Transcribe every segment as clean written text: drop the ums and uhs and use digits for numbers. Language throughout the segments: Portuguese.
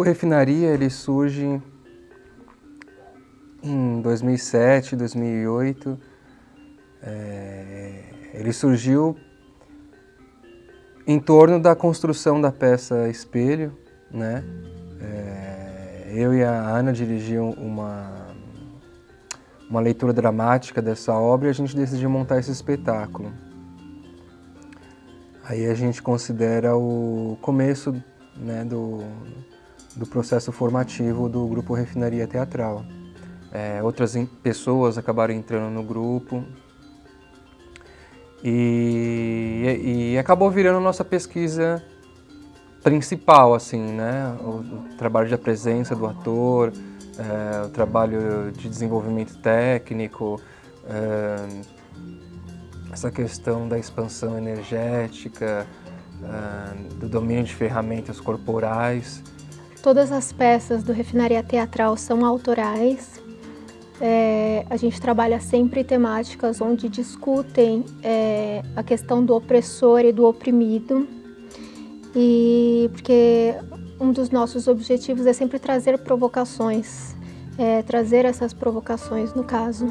Refinaria ele surge em 2007, 2008. Ele surgiu em torno da construção da peça Espelho, né? Eu e a Ana dirigiam uma leitura dramática dessa obra e a gente decidiu montar esse espetáculo. Aí a gente considera o começo, né, do processo formativo do Grupo Refinaria Teatral. Outras pessoas acabaram entrando no grupo e acabou virando nossa pesquisa principal, assim, né? O trabalho de presença do ator, o trabalho de desenvolvimento técnico, essa questão da expansão energética, do domínio de ferramentas corporais. Todas as peças do Refinaria Teatral são autorais. A gente trabalha sempre temáticas onde discutem a questão do opressor e do oprimido. E porque um dos nossos objetivos é sempre trazer provocações, trazer essas provocações no caso.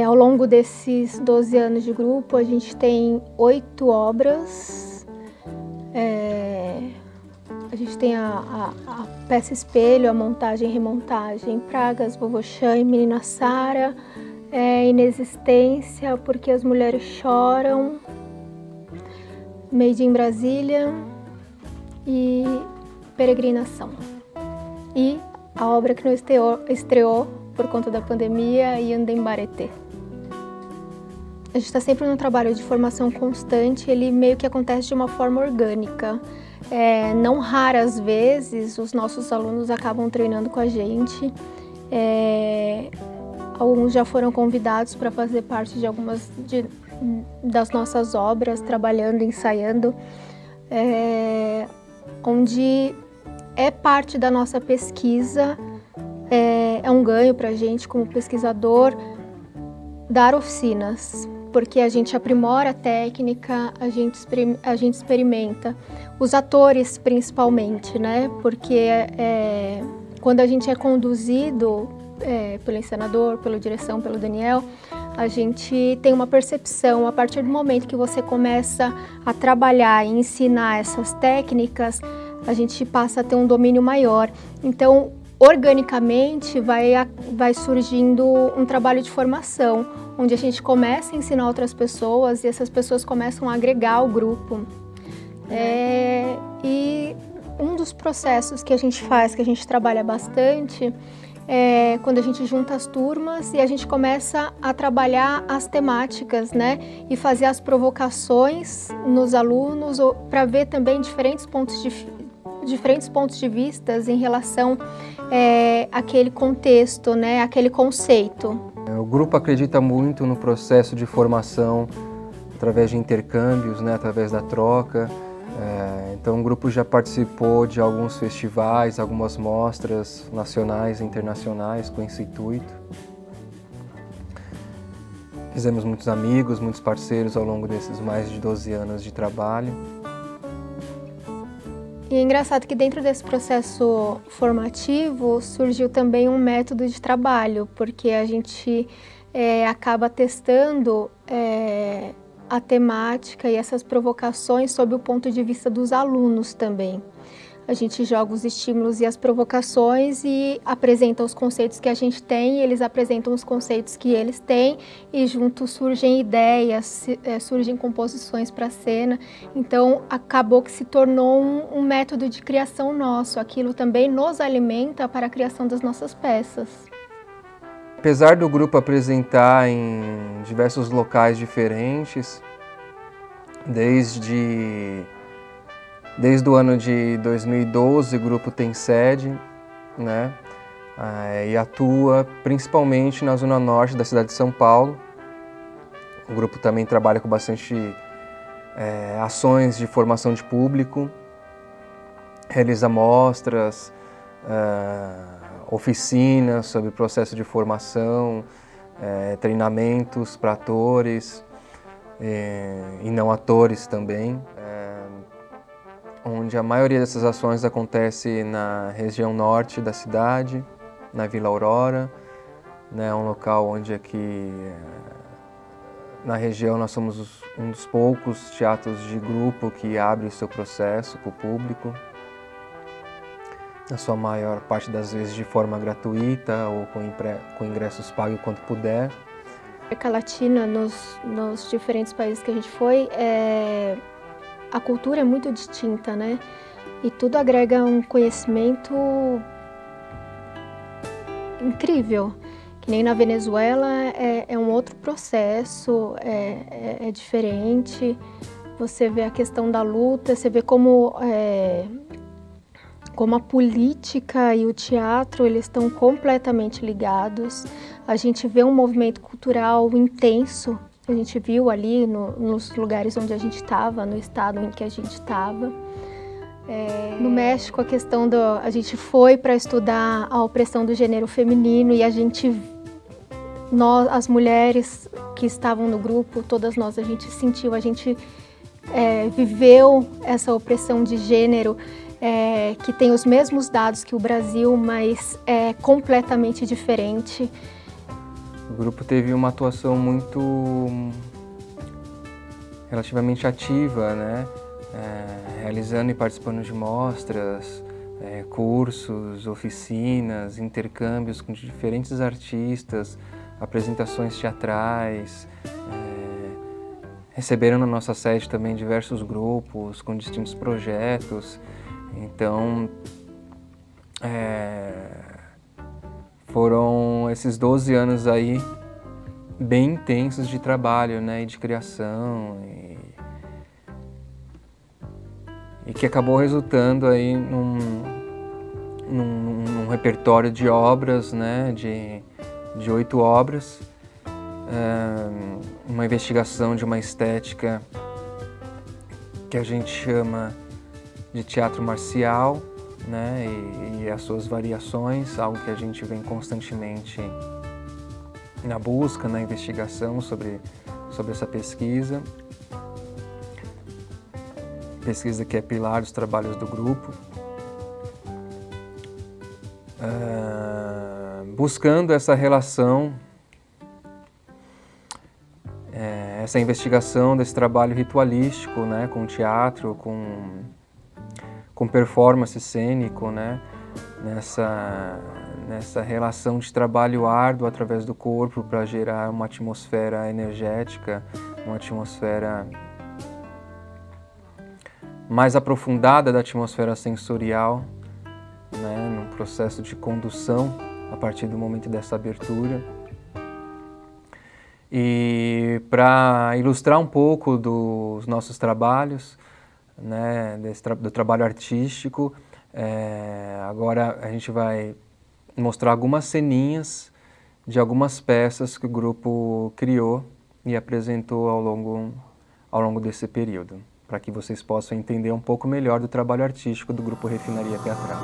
Ao longo desses 12 anos de grupo, a gente tem 8 obras. A gente tem a peça Espelho, a montagem e remontagem, Pragas, Vovô Chan e Menina Sara, Inexistência, Porque as Mulheres Choram, Made in Brasília e Peregrinação. E a obra que não estreou por conta da pandemia, Yandembaretê. A gente está sempre num trabalho de formação constante, ele meio que acontece de uma forma orgânica. Não raras vezes os nossos alunos acabam treinando com a gente. Alguns já foram convidados para fazer parte de algumas das nossas obras, trabalhando, ensaiando, onde é parte da nossa pesquisa, é um ganho para a gente como pesquisador dar oficinas, porque a gente aprimora a técnica, a gente experimenta, os atores principalmente, né? Porque quando a gente é conduzido pelo encenador, pela direção, pelo Daniel, a gente tem uma percepção, a partir do momento que você começa a trabalhar e ensinar essas técnicas, a gente passa a ter um domínio maior. Então, organicamente, vai surgindo um trabalho de formação, onde a gente começa a ensinar outras pessoas e essas pessoas começam a agregar ao grupo. E um dos processos que a gente faz, que a gente trabalha bastante, quando a gente junta as turmas e a gente começa a trabalhar as temáticas, né? E fazer as provocações nos alunos para ver também diferentes pontos de vista em relação àquele contexto, né? Aquele conceito. O grupo acredita muito no processo de formação através de intercâmbios, né? Através da troca. Então o grupo já participou de alguns festivais, algumas mostras nacionais e internacionais com esse intuito. Fizemos muitos amigos, muitos parceiros ao longo desses mais de 12 anos de trabalho. E é engraçado que dentro desse processo formativo surgiu também um método de trabalho, porque a gente acaba testando a temática e essas provocações sob o ponto de vista dos alunos também. A gente joga os estímulos e as provocações e apresenta os conceitos que a gente tem, eles apresentam os conceitos que eles têm e juntos surgem ideias, surgem composições para a cena. Então acabou que se tornou um método de criação nosso, aquilo também nos alimenta para a criação das nossas peças. Apesar do grupo apresentar em diversos locais diferentes, desde o ano de 2012 o grupo tem sede, né? E atua principalmente na zona norte da cidade de São Paulo. O grupo também trabalha com bastante ações de formação de público, realiza mostras, oficinas sobre o processo de formação, treinamentos para atores e não atores também. onde a maioria dessas ações acontece na região norte da cidade, na Vila Aurora, né, um local onde aqui na região nós somos um dos poucos teatros de grupo que abre o seu processo para o público, na sua maior parte das vezes de forma gratuita ou com ingressos pagos quanto puder. Na América Latina, nos diferentes países que a gente foi, a cultura é muito distinta, né? E tudo agrega um conhecimento incrível. Que nem na Venezuela é um outro processo, é diferente. Você vê a questão da luta, você vê como a política e o teatro eles estão completamente ligados. A gente vê um movimento cultural intenso. A gente viu ali nos lugares onde a gente estava, no estado em que a gente estava. No México, a questão a gente foi para estudar a opressão do gênero feminino e nós, as mulheres que estavam no grupo, todas nós, a gente sentiu, a gente viveu essa opressão de gênero que tem os mesmos dados que o Brasil, mas é completamente diferente. O grupo teve uma atuação relativamente ativa, né? Realizando e participando de mostras, cursos, oficinas, intercâmbios com diferentes artistas, apresentações teatrais, receberam na nossa sede também diversos grupos com distintos projetos. Então, foram esses 12 anos aí bem intensos de trabalho, né, e de criação, e que acabou resultando aí num repertório de obras, né, de 8 obras, uma investigação de uma estética que a gente chama de teatro marcial, né, e as suas variações, algo que a gente vem constantemente na busca, na investigação sobre essa pesquisa que é pilar dos trabalhos do grupo, buscando essa relação, essa investigação desse trabalho ritualístico, né, com teatro, com performance cênico, né, nessa relação de trabalho árduo através do corpo para gerar uma atmosfera energética, uma atmosfera mais aprofundada da atmosfera sensorial, né, num processo de condução a partir do momento dessa abertura. E para ilustrar um pouco dos nossos trabalhos, né, do trabalho artístico, agora a gente vai mostrar algumas ceninhas de algumas peças que o grupo criou e apresentou ao longo desse período, para que vocês possam entender um pouco melhor do trabalho artístico do grupo Refinaria Teatral.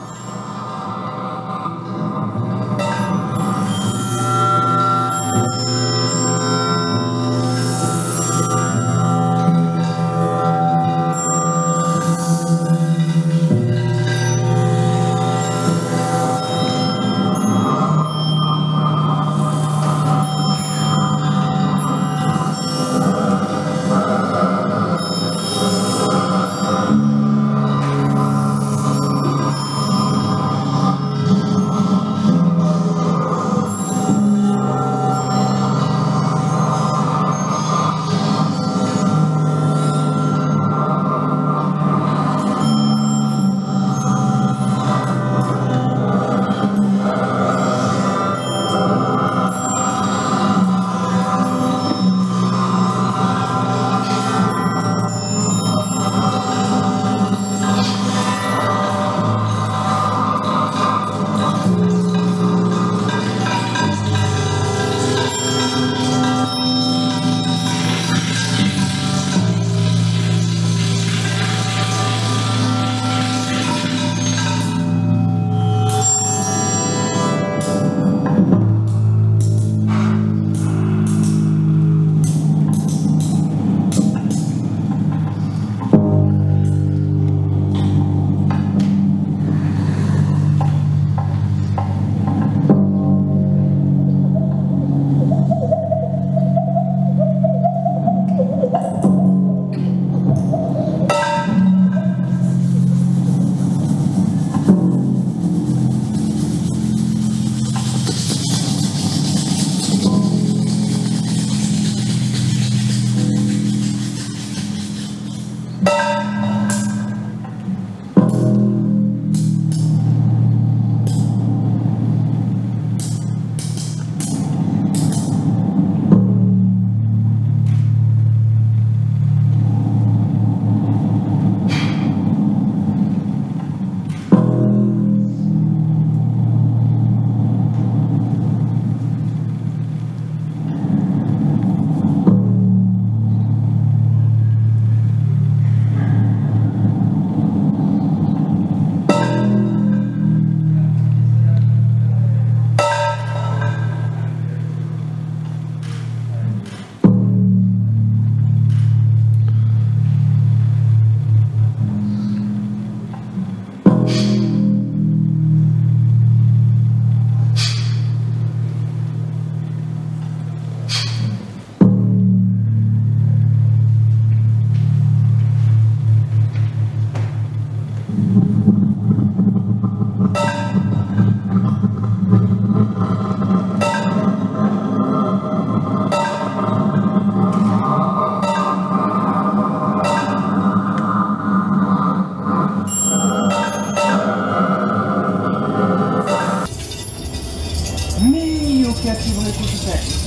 que ativa o recurso técnico.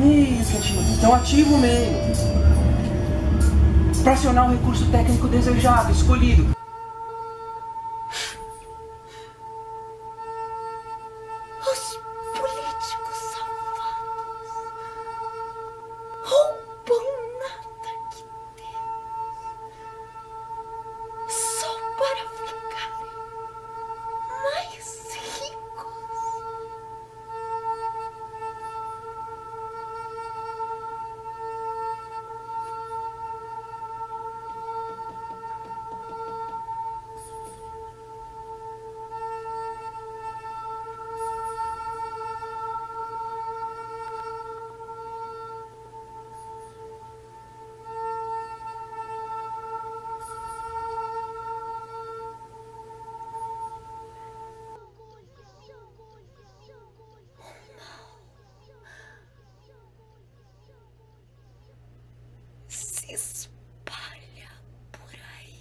Isso, então ativo o meio. Para acionar o recurso técnico desejado, escolhido. Os políticos safados roubam nada que temos só para ficarem mais ricos. Se espalha por aí.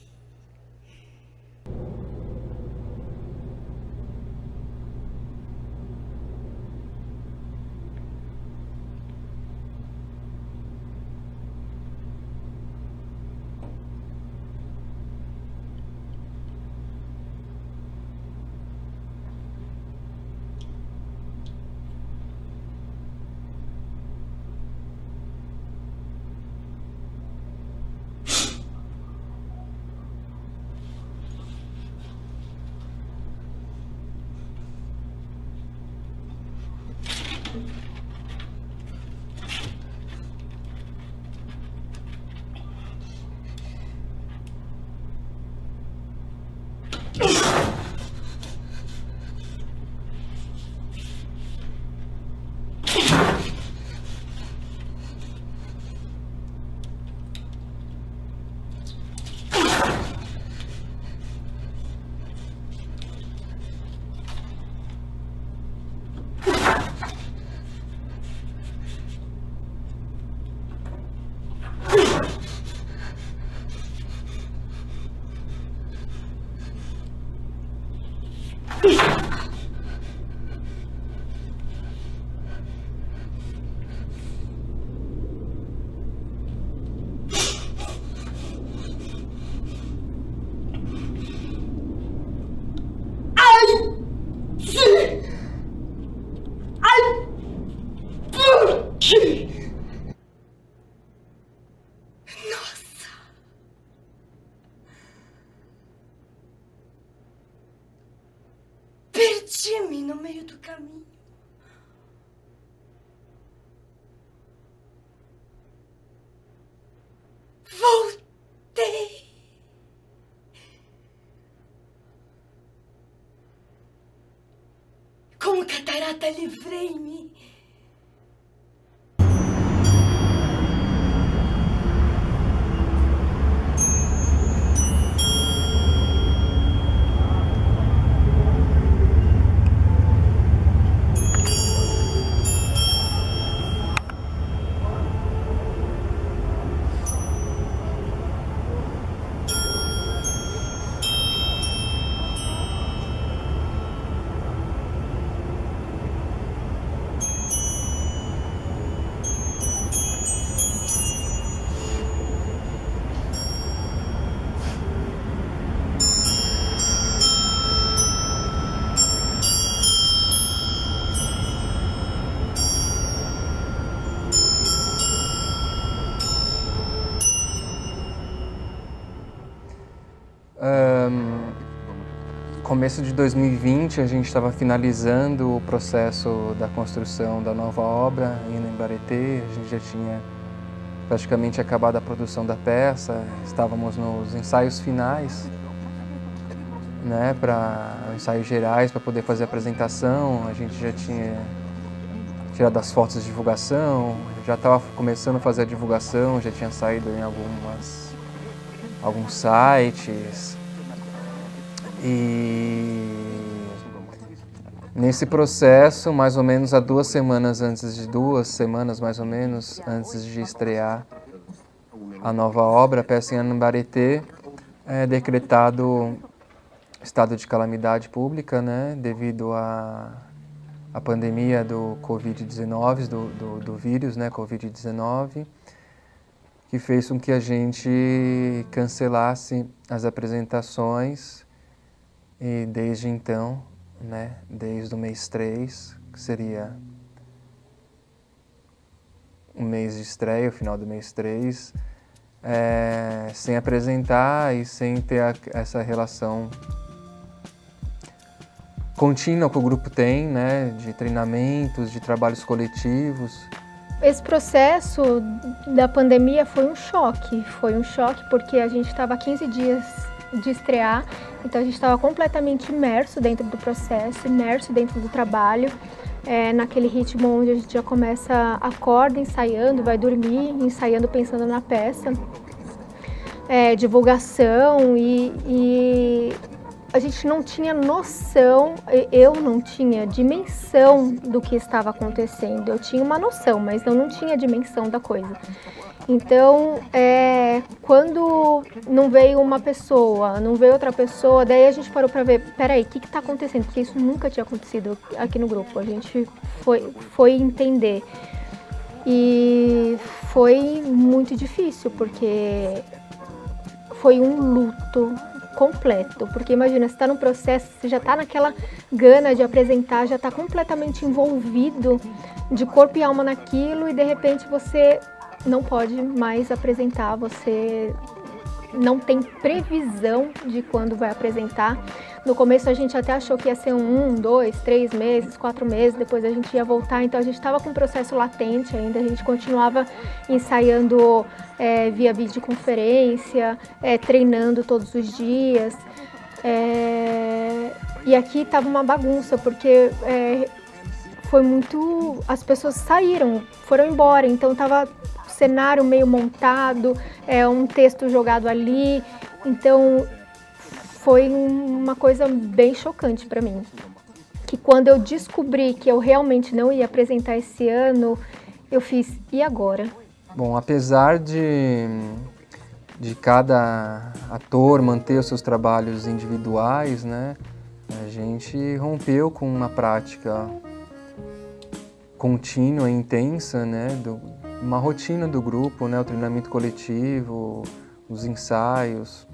Nossa! Perdi-me no meio do caminho. Voltei. Como catarata, livrei-me. Começo de 2020, a gente estava finalizando o processo da construção da nova obra em Bareté. A gente já tinha praticamente acabado a produção da peça, estávamos nos ensaios finais, né, para ensaios gerais, para poder fazer a apresentação. A gente já tinha tirado as fotos de divulgação, já estava começando a fazer a divulgação, já tinha saído em alguns sites. E nesse processo, mais ou menos há 2 semanas mais ou menos antes de estrear a nova obra, a peça em Bareté, decretado estado de calamidade pública, né, devido à pandemia do Covid-19, do vírus, né, Covid-19, que fez com que a gente cancelasse as apresentações e desde então, né, desde o mês 3, que seria o mês de estreia, o final do mês 3, sem apresentar e sem ter essa relação contínua que o grupo tem, né, de treinamentos, de trabalhos coletivos. Esse processo da pandemia foi um choque porque a gente estava 15 dias de estrear, então a gente estava completamente imerso dentro do processo, imerso dentro do trabalho, naquele ritmo onde a gente já começa, acorda ensaiando, vai dormir ensaiando, pensando na peça, divulgação e a gente não tinha noção, eu não tinha dimensão do que estava acontecendo. Eu tinha uma noção, mas eu não tinha dimensão da coisa. Então, quando não veio uma pessoa, não veio outra pessoa, daí a gente parou para ver, peraí, o que está acontecendo? Porque isso nunca tinha acontecido aqui no grupo. A gente foi entender. E foi muito difícil, porque foi um luto completo, porque imagina, você está no processo, você já está naquela gana de apresentar, já está completamente envolvido de corpo e alma naquilo e de repente você não pode mais apresentar, você não tem previsão de quando vai apresentar. No começo a gente até achou que ia ser 1, 2, 3 meses, 4 meses, depois a gente ia voltar, então a gente estava com um processo latente ainda, a gente continuava ensaiando via videoconferência, treinando todos os dias, e aqui estava uma bagunça, porque foi muito... as pessoas saíram, foram embora, então estava o cenário meio montado, um texto jogado ali, então foi uma coisa bem chocante para mim. Que quando eu descobri que eu realmente não ia apresentar esse ano, eu fiz, e agora? Bom, apesar de cada ator manter os seus trabalhos individuais, né, a gente rompeu com uma prática contínua e intensa, né, uma rotina do grupo, né, o treinamento coletivo, os ensaios.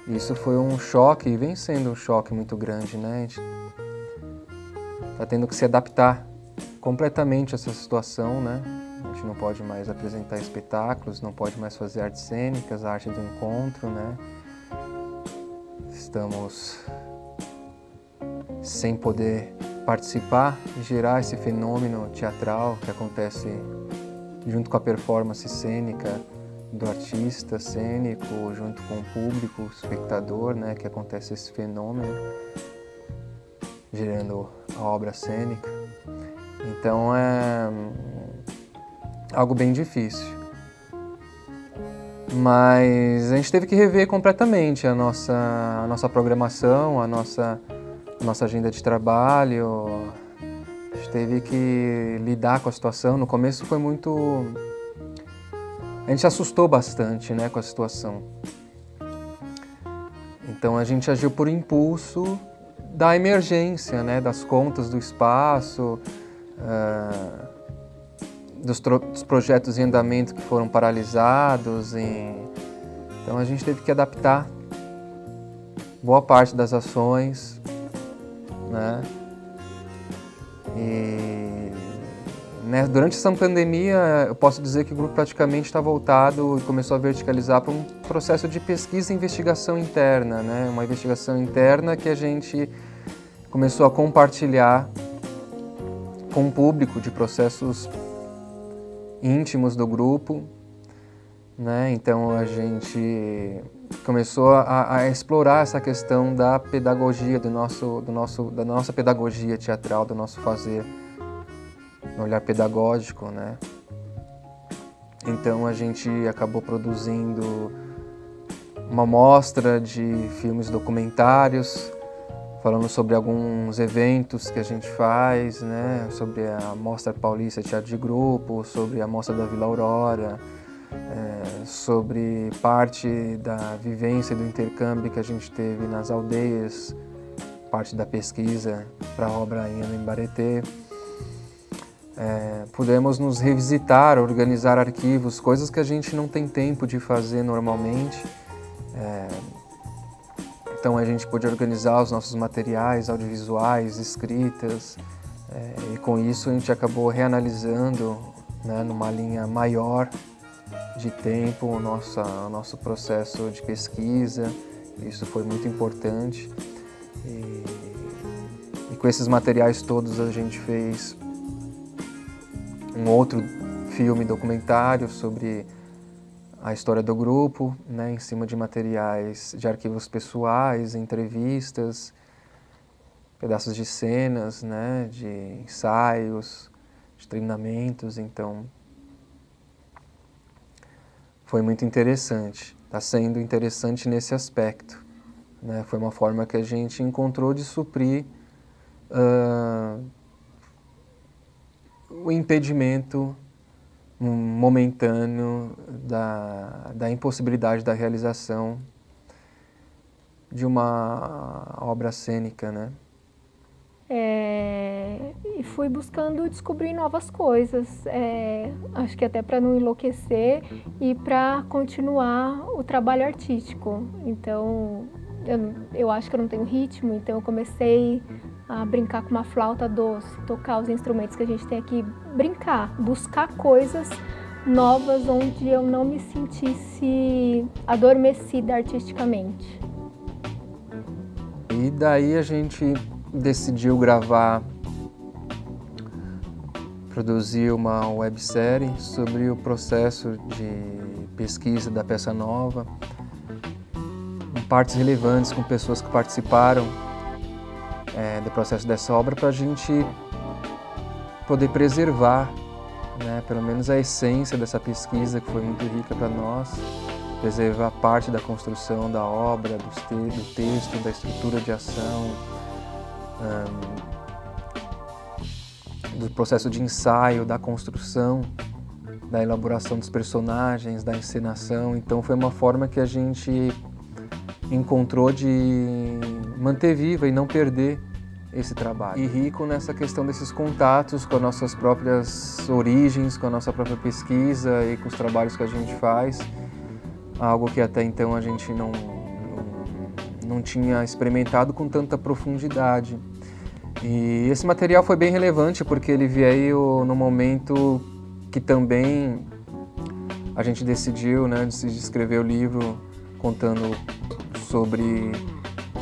Isso foi um choque, e vem sendo um choque muito grande, né? A gente está tendo que se adaptar completamente a essa situação, né? A gente não pode mais apresentar espetáculos, não pode mais fazer artes cênicas, a arte do encontro, né? Estamos sem poder participar e gerar esse fenômeno teatral que acontece junto com a performance cênica do artista cênico, junto com o público, o espectador, né, que acontece esse fenômeno, gerando a obra cênica. Então é algo bem difícil. Mas a gente teve que rever completamente a nossa programação, a nossa agenda de trabalho. A gente teve que lidar com a situação. No começo foi muito... A gente se assustou bastante, né, com a situação. Então a gente agiu por impulso da emergência, né, das contas do espaço, dos projetos em andamento que foram paralisados. Então a gente teve que adaptar boa parte das ações, né? Durante essa pandemia, eu posso dizer que o grupo praticamente está voltado e começou a verticalizar para um processo de pesquisa e investigação interna, né? Uma investigação interna que a gente começou a compartilhar com o público de processos íntimos do grupo, né? Então a gente começou a explorar essa questão da pedagogia, da nossa pedagogia teatral, do nosso fazer, no olhar pedagógico, né? Então a gente acabou produzindo uma mostra de filmes documentários, falando sobre alguns eventos que a gente faz, né? Sobre a Mostra Paulista Teatro de Grupo, sobre a Mostra da Vila Aurora, sobre parte da vivência do intercâmbio que a gente teve nas aldeias, parte da pesquisa para a obra Inhana em Bareté. Pudemos nos revisitar, organizar arquivos, coisas que a gente não tem tempo de fazer normalmente. Então a gente pôde organizar os nossos materiais audiovisuais, escritas, e com isso a gente acabou reanalisando, né, numa linha maior de tempo o nosso processo de pesquisa. Isso foi muito importante. E com esses materiais todos a gente fez um outro filme documentário sobre a história do grupo, né, em cima de materiais de arquivos pessoais, entrevistas, pedaços de cenas, né, de ensaios, de treinamentos. Então foi muito interessante, está sendo interessante nesse aspecto, né? Foi uma forma que a gente encontrou de suprir o impedimento momentâneo da impossibilidade da realização de uma obra cênica, né? E fui buscando descobrir novas coisas, acho que até para não enlouquecer e para continuar o trabalho artístico. Então, eu acho que eu não tenho ritmo, então eu comecei a brincar com uma flauta doce, tocar os instrumentos que a gente tem aqui, brincar, buscar coisas novas onde eu não me sentisse adormecida artisticamente. E daí a gente decidiu produzir uma websérie sobre o processo de pesquisa da peça nova, com partes relevantes, com pessoas que participaram do processo dessa obra, para a gente poder preservar, né, pelo menos a essência dessa pesquisa, que foi muito rica para nós, preservar parte da construção da obra, do texto, da estrutura de ação, do processo de ensaio, da construção, da elaboração dos personagens, da encenação. Então foi uma forma que a gente encontrou de manter viva e não perder esse trabalho. E rico nessa questão desses contatos com as nossas próprias origens, com a nossa própria pesquisa e com os trabalhos que a gente faz, algo que até então a gente não tinha experimentado com tanta profundidade. E esse material foi bem relevante porque ele veio no momento que também a gente decidiu, né, de escrever o livro contando sobre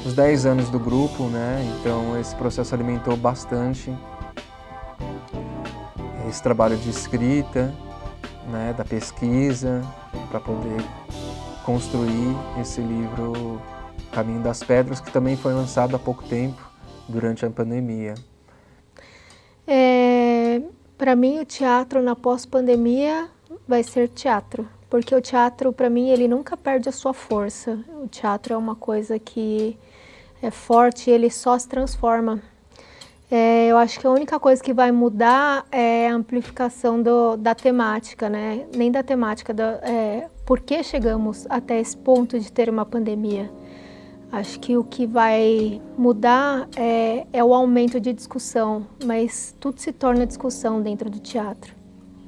os 10 anos do grupo, né? Então esse processo alimentou bastante esse trabalho de escrita, né, da pesquisa, para poder construir esse livro Caminho das Pedras, que também foi lançado há pouco tempo, durante a pandemia. Para mim, o teatro na pós-pandemia vai ser teatro, porque o teatro, para mim, ele nunca perde a sua força. O teatro é uma coisa que é forte, ele só se transforma. Eu acho que a única coisa que vai mudar é a amplificação da temática, né? Nem da temática, por que chegamos até esse ponto de ter uma pandemia. Acho que o que vai mudar é o aumento de discussão, mas tudo se torna discussão dentro do teatro.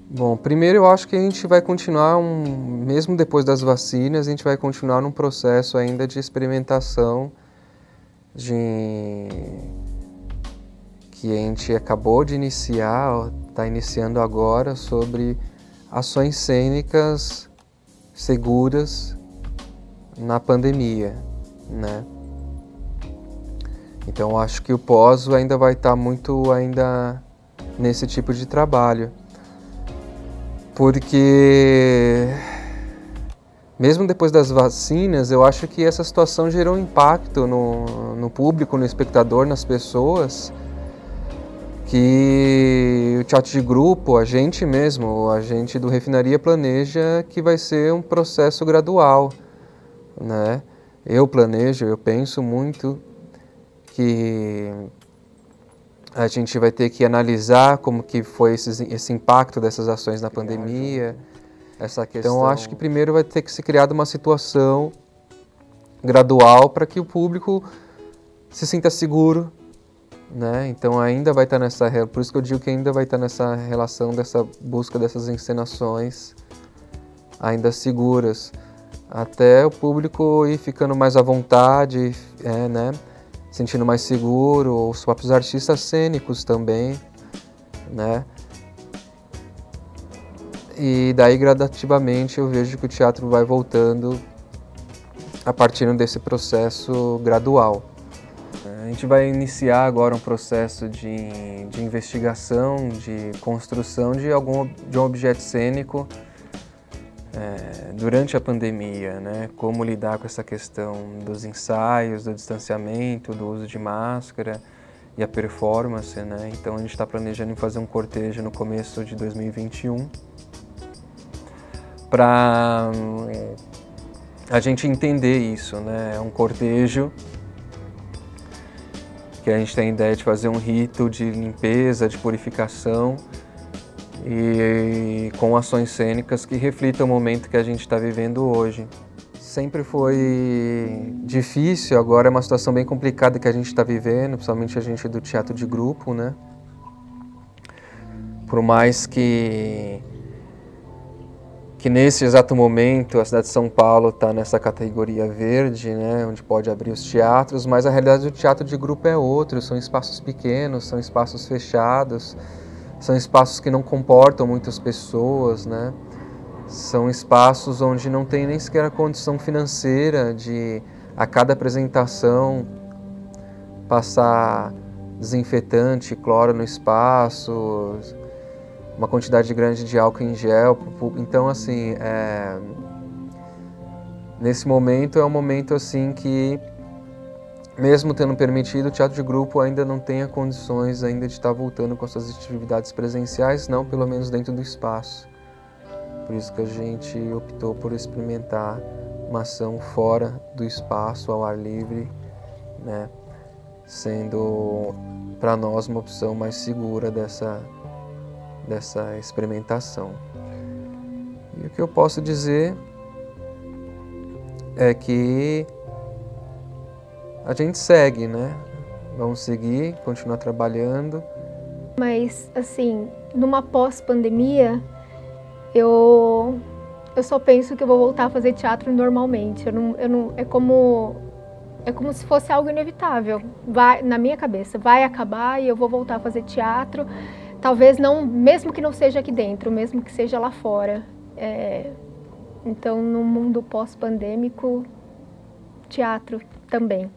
Bom, primeiro eu acho que a gente vai continuar, mesmo depois das vacinas, a gente vai continuar num processo ainda de experimentação, que a gente acabou de iniciar, está iniciando agora, sobre ações cênicas seguras na pandemia, né? Então acho que o pós ainda vai estar muito nesse tipo de trabalho, porque mesmo depois das vacinas, eu acho que essa situação gerou um impacto no público, no espectador, nas pessoas, que o teatro de grupo, a gente mesmo, a gente do Refinaria planeja que vai ser um processo gradual, né? Eu penso muito que a gente vai ter que analisar como que foi esse impacto dessas ações na pandemia. essa questão. Então, acho que primeiro vai ter que ser criada uma situação gradual para que o público se sinta seguro, né? Então ainda vai estar nessa, por isso que eu digo que ainda vai estar nessa relação dessa busca dessas encenações ainda seguras, até o público ir ficando mais à vontade, né? Sentindo mais seguro, os próprios artistas cênicos também, né? E daí gradativamente eu vejo que o teatro vai voltando a partir desse processo gradual. A gente vai iniciar agora um processo de investigação, de construção de um objeto cênico durante a pandemia, né? Como lidar com essa questão dos ensaios, do distanciamento, do uso de máscara e a performance, né? Então a gente está planejando fazer um cortejo no começo de 2021 para a gente entender isso, né? É um cortejo que a gente tem a ideia de fazer um rito de limpeza, de purificação e com ações cênicas que reflitam o momento que a gente está vivendo hoje. Sempre foi difícil, agora é uma situação bem complicada que a gente está vivendo, principalmente a gente do teatro de grupo, né? Por mais que nesse exato momento a cidade de São Paulo está nessa categoria verde, né, onde pode abrir os teatros, mas a realidade do teatro de grupo é outra, são espaços pequenos, são espaços fechados, são espaços que não comportam muitas pessoas, né, são espaços onde não tem nem sequer a condição financeira de, a cada apresentação, passar desinfetante, cloro no espaço, uma quantidade grande de álcool em gel. Então, assim, nesse momento é um momento assim que, mesmo tendo permitido, o teatro de grupo ainda não tem condições ainda de estar voltando com suas atividades presenciais, não pelo menos dentro do espaço. Por isso que a gente optou por experimentar uma ação fora do espaço, ao ar livre, né? Sendo para nós uma opção mais segura dessa experimentação. E o que eu posso dizer é que a gente segue, né? Vamos seguir, continuar trabalhando. Mas, assim, numa pós-pandemia, eu só penso que eu vou voltar a fazer teatro normalmente. É como se fosse algo inevitável. Na minha cabeça, vai acabar e eu vou voltar a fazer teatro. Talvez não, mesmo que não seja aqui dentro, mesmo que seja lá fora. Então, no mundo pós-pandêmico, teatro também.